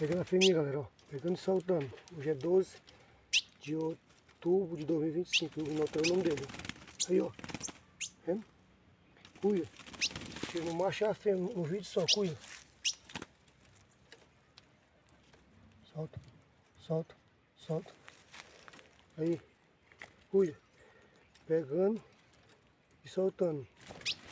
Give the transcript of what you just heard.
Pegando a fêmea, galera, ó. Pegando e soltando. Hoje é 12 de outubro de 2025. Eu notei o nome dele. Aí, ó. Vendo? Cuia. Tira no macho e a fêmea no vídeo só, cuia. Solta, solta, solta. Aí, cuia. Pegando e soltando.